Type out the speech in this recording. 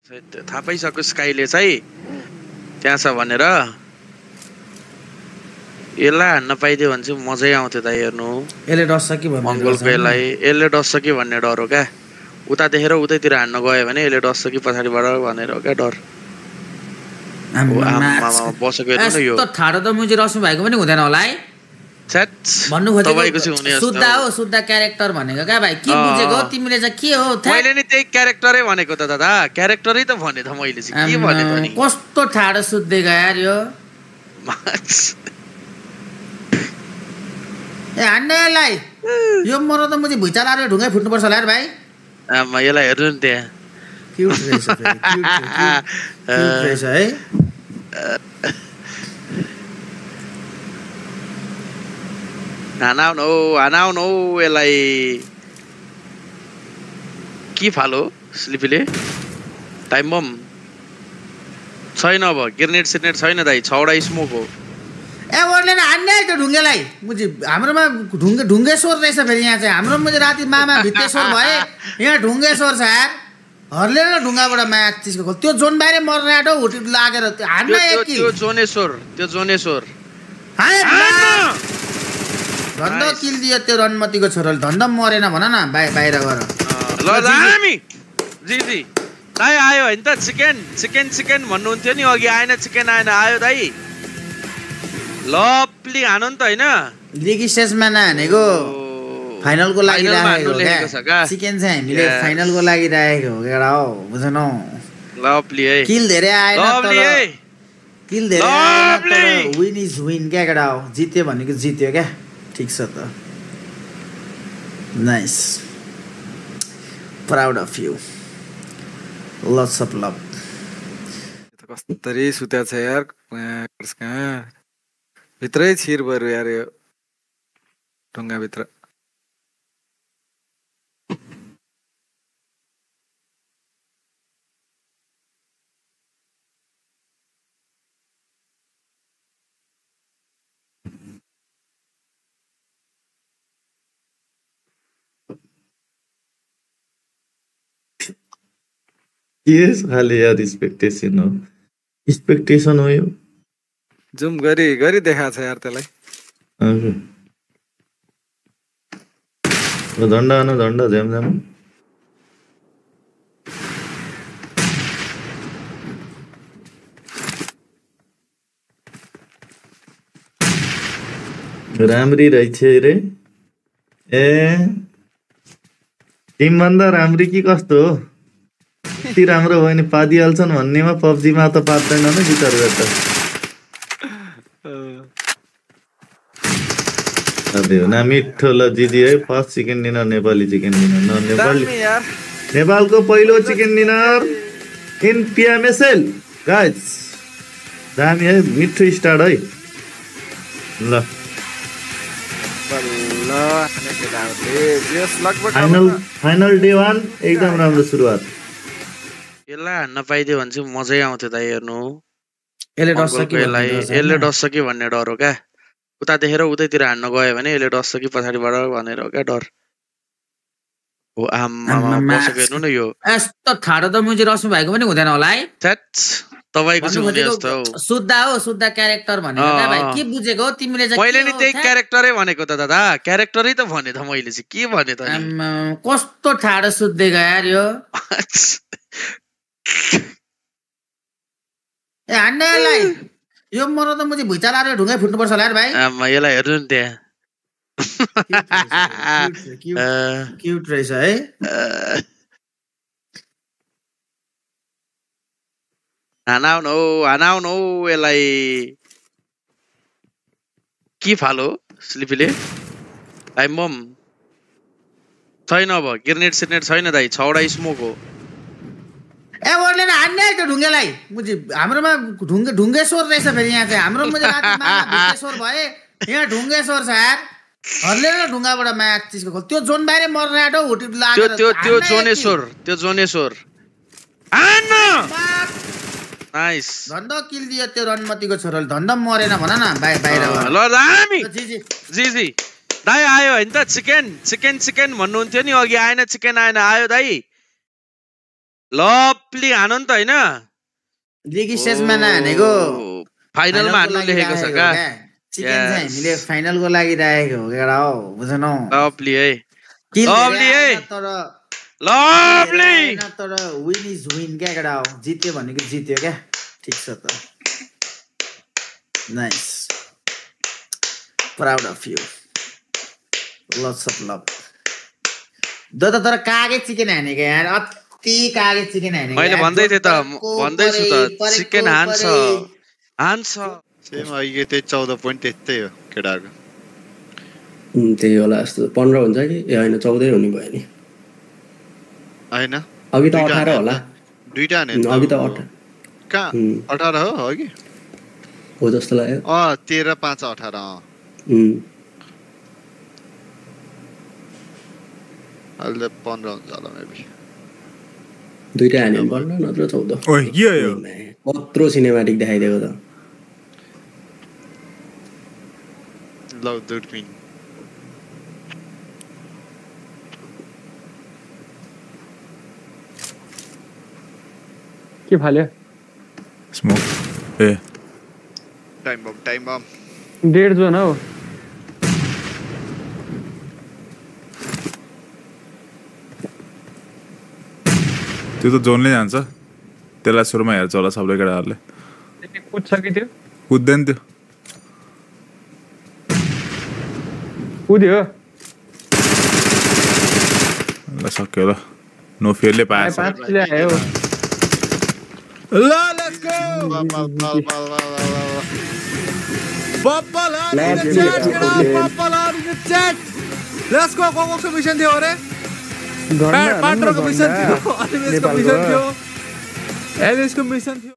थाहा पाइसक्यो स्काईले चाहिँ त्यहाँ छ भनेर यसलाई हान्न पाइदियो भने चाहिँ मजै आउँथ्यो त हेर्नु यसले डस्छ कि भन्ने मङ्गोलको यसले डस्छ कि भन्ने डर हो क्या उता देखेर उतैतिर हान्न गयो भने यसले डस्छ कि पछाडिबाट भनेर हो क्या डर बसेको हेर्नु न यो ठाडो त मुजी रस्नु भएको पनि हुँदैन होला है भन्नु खोजेको सुद्धा हो सुद्धा क्यारेक्टर भनेको क्या भाइ के बुझेको तिमीले चाहिँ के हो मैले नि त्यही क्यारेक्टरै भनेको त दादा क्यारेक्टरै त भने त मैले चाहिँ के भने त नि कस्तो ठाडो सुत्देको यार यो ए हान्ने यसलाई यो मरो त मुजी भुइँचा लाएर ढुङ्गै फुट्नुपर्छ होला यार भाइ आमा यसलाई हेर्नु नि त्यहाँ क्युट रहेछ क्युट रहेछ है हानाउन हौ यसलाई के फालो स्लिपीले टाइम बम छैन अब ग्रेनेड सिग्नेड छैन दाइ 6वटा स्मोक हो ए ओर्ले हान्ने त्यो ढुङ्गेलाई मुजी हाम्रोमा ढुङ्गे स्वर रहेछ फेरि यहाँ चाहिँ हाम्रो मुजी राति मामा भित्ते स्वर भए यहाँ ढुङ्गे स्वर छ यार हरले न ढुङ्गाबाट म्याच चिसको त्यो जोन बाहिर मर्ने आटो हुटी लागेर हान्न त्यो जोनेश्वर धन्द किल दियो त्यो रणमतीको छोराले धन्द मरेन भन न बाहिर गएर ल हामी जी दाइ आयो हैन त चिकन भन्नुहुन्थ्यो नि अघि आएन चिकन आएन आयो दाइ लप्ली हानु नि त हैन लिग स्टेजमा नहानेको फाइनलको लागि राखेको चिकन चाहिँ हामीले फाइनलको लागि राखेको हो केटा हो बुझ्नौ लप्ली है किल धेरै आएन तर विन इज विन क्या केटा हो जित्यो भनेको जित्यो क्या ठीक छ त nice proud of you lots of love कस्तरी सुत्या छ यार भित्रै छिर बरु यार यो ढुङ्गा भित्र यस खाली यार एक्सपेक्टेसन हो यो जुम गरी देखाएको छ यार त्यसलाई झन्डा झ्याम राम्री रहेछ रे ए टिमभन्दा राम्री कि कस्तो हो यति राम्रो भयो भने पादिहाल्छन् भन्नेमा पब्जीमा त पात्दैन न गिटारबाट ना मिठो ल दिदी है first chicken dinner Nepali chicken dinner नेपालको पहिलो chicken dinner in PMSL guys दामी है मिठो स्टार्ट है ल फाइनल डे 1 एकदम राम्रो सुरुवात यसलाई हान्न पाइदियो भने चाहिँ मजै आउँथ्यो त हेर्नु यसले डस्छ कि भन्ने डर हो क्या उता देखेर उतैतिर हान्न गयो भने यसले डस्छ कि पछाडिबाट भनेर हो क्या डर हो बसेको हेर्नु न यो यस्तो ठाडो त मुजी रस्नु भएको पनि हुँदैन होला है तपाईको चाहिँ हुने जस्तो हो सुद्धा क्यारेक्टर भनेको क्या भाइ के बुझेको तिमीले चाहिँ मैले नि त्यही क्यारेक्टरै भनेको त दादा क्यारेक्टरै त भने त मैले चाहिँ के भने त कस्तो ठाडो सुत्देको यार यो ए हान्ने यसलाई यो मरो त मुजी भुइँचा लाएर ढुङ्गै फुट्नुपर्छ होला यार भाइ आमा यसलाई हेर्नु नि त्यहाँ क्युट रहेछ है हानाउन हौ यसलाई के फालो स्लिपीले टाइम बम छैन अब ग्रेनेड सिग्नेड छैन दाइ 6वटा स्मोक हो ए ओर्ले हान्ने त्यो ढुङ्गेलाई मुजी हाम्रोमा ढुङ्गे स्वर रहेछ फेरि यहाँ चाहिँ हाम्रो मुजी राति मामा भित्ते स्वर भए यहाँ ढुङ्गे स्वर छ यार हरले न ढुङ्गाबाट म्याच चिसको त्यो जोन बाहिर मर्ने आटो हुटी लागेर त्यो जोनेश्वर हान्न नाइस धन्द किल दियो त्यो रणमतीको छोराले धन्द मरेन भन न बाहिर ल हामी जी दाइ आयो हैन त चिकन भन्नुहुन्थ्यो नि अघि आएन चिकन आएन आयो दाइ लभली हानु नि त हैन लिग स्टेजमा नहानेको फाइनलमा हान्नु लेखेको छ का चिकन चाहिँ हामीले फाइनलको लागि राखेको हो केटा हो बुझ्नौ लभली है तर लभली तर विन इज विन क्या केटा हो जित्यो भनेको जित्यो क्या ठिक छ त nice proud of you lots of love तर कागे चिकन हानेको यार अति कागे चिकन हानेको मैले भन्दै थिए त भन्दैछु त चिकन हान्छ सेम अहिले त्यही 14 पोइन्ट त्यस्तै हो केटाको त्यही होला जस्तो 15 हुन्छ कि ए हैन 14 हुने भयो नि हैन अघि त 18 होला दुईटा नि अघि त 18 का 18 हो कि हो जस्तो लाग्यो 13 5 18 अहिले 15 हुन्छ होला मेबी दुईटा हान्यो भने 15 नत्र 14 ओइ के हो कत्रो सिनेम्याटिक देखाइदिएको त लौ दुर्बिन के फाल्यो smoke a time bomb 1.5 zone हो त्यो त जोनले जान्छ त्यसलाई सुरुमा हेर्छ होला सबले केटाहरूले कुद्छ कि त्यो कुद्दैन त्यो कुद्यो ल सक्यो ल नो फेयरले पाएछ 5 किलो आयो ल लेट्स गो लेट्स गो को मिशन थियो रे पार्टनरको मिशन थियो एलिसको मिशन थियो